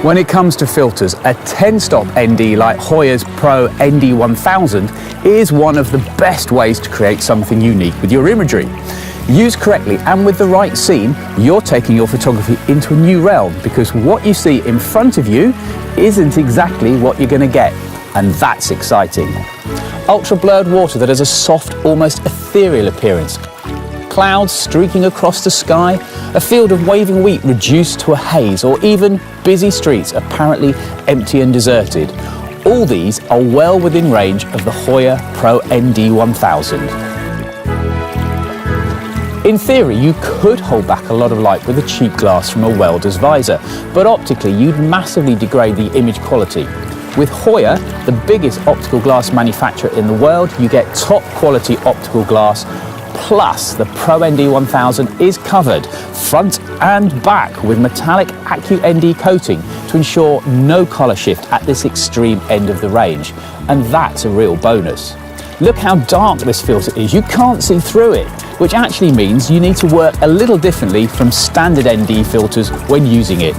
When it comes to filters, a 10-stop ND like Hoya's Pro ND1000 is one of the best ways to create something unique with your imagery. Used correctly and with the right scene, you're taking your photography into a new realm, because what you see in front of you isn't exactly what you're going to get, and that's exciting. Ultra blurred water that has a soft, almost ethereal appearance. Clouds streaking across the sky, a field of waving wheat reduced to a haze, or even busy streets apparently empty and deserted. All these are well within range of the Hoya Pro ND1000. In theory, you could hold back a lot of light with a cheap glass from a welder's visor, but optically you'd massively degrade the image quality. With Hoya, the biggest optical glass manufacturer in the world, you get top quality optical glass. Plus, the Pro ND1000 is covered front and back with metallic AccuND coating to ensure no colour shift at this extreme end of the range. And that's a real bonus. Look how dark this filter is. You can't see through it, which actually means you need to work a little differently from standard ND filters when using it.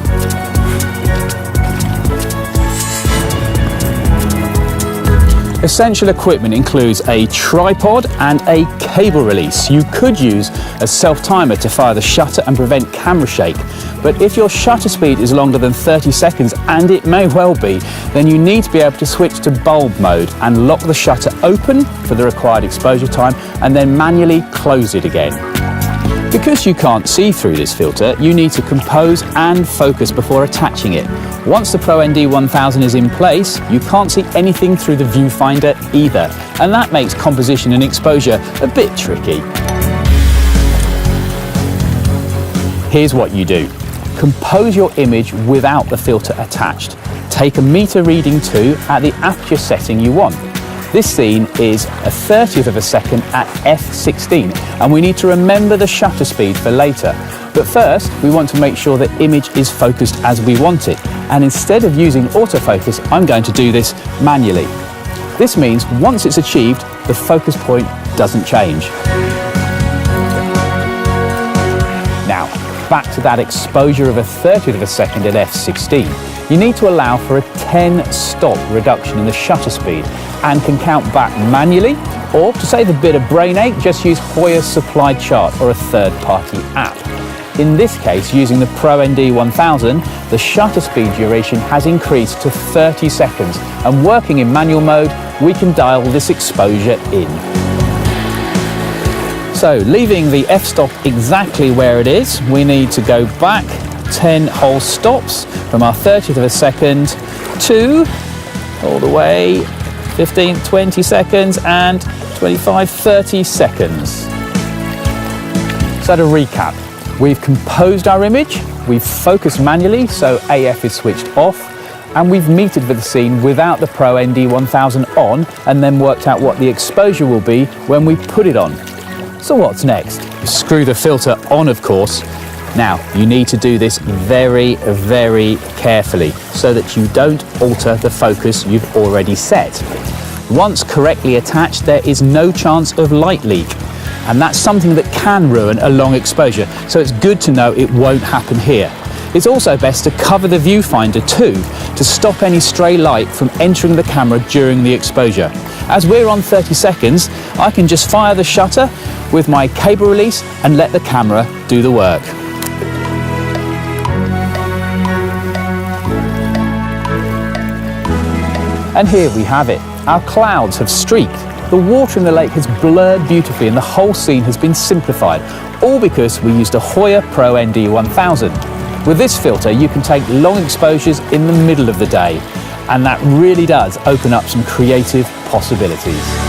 Essential equipment includes a tripod and a cable release. You could use a self-timer to fire the shutter and prevent camera shake, but if your shutter speed is longer than 30 seconds, and it may well be, then you need to be able to switch to bulb mode and lock the shutter open for the required exposure time and then manually close it again. Because you can't see through this filter, you need to compose and focus before attaching it. Once the Pro ND1000 is in place, you can't see anything through the viewfinder either, and that makes composition and exposure a bit tricky. Here's what you do. Compose your image without the filter attached. Take a meter reading too at the aperture setting you want. This scene is a 30th of a second at f/16, and we need to remember the shutter speed for later. But first, we want to make sure the image is focused as we want it, and instead of using autofocus, I'm going to do this manually. This means once it's achieved, the focus point doesn't change. Now, back to that exposure of a 30th of a second at f/16. You need to allow for a 10-stop reduction in the shutter speed and can count back manually, or to save a bit of brain ache, just use Hoya's supplied chart or a third-party app. In this case, using the Pro ND1000, the shutter speed duration has increased to 30 seconds, and working in manual mode, we can dial this exposure in. So, leaving the f-stop exactly where it is, we need to go back 10 whole stops from our 30th of a second to all the way 15, 20 seconds and 25, 30 seconds. So to recap, we've composed our image, we've focused manually so AF is switched off, and we've metered for the scene without the Pro ND1000 on, and then worked out what the exposure will be when we put it on. So what's next? Screw the filter on, of course. Now, you need to do this very, very carefully so that you don't alter the focus you've already set. Once correctly attached, there is no chance of light leak, and that's something that can ruin a long exposure, so it's good to know it won't happen here. It's also best to cover the viewfinder too, to stop any stray light from entering the camera during the exposure. As we're on 30 seconds, I can just fire the shutter with my cable release and let the camera do the work. And here we have it. Our clouds have streaked. The water in the lake has blurred beautifully and the whole scene has been simplified, all because we used a Hoya Pro ND1000. With this filter, you can take long exposures in the middle of the day, and that really does open up some creative possibilities.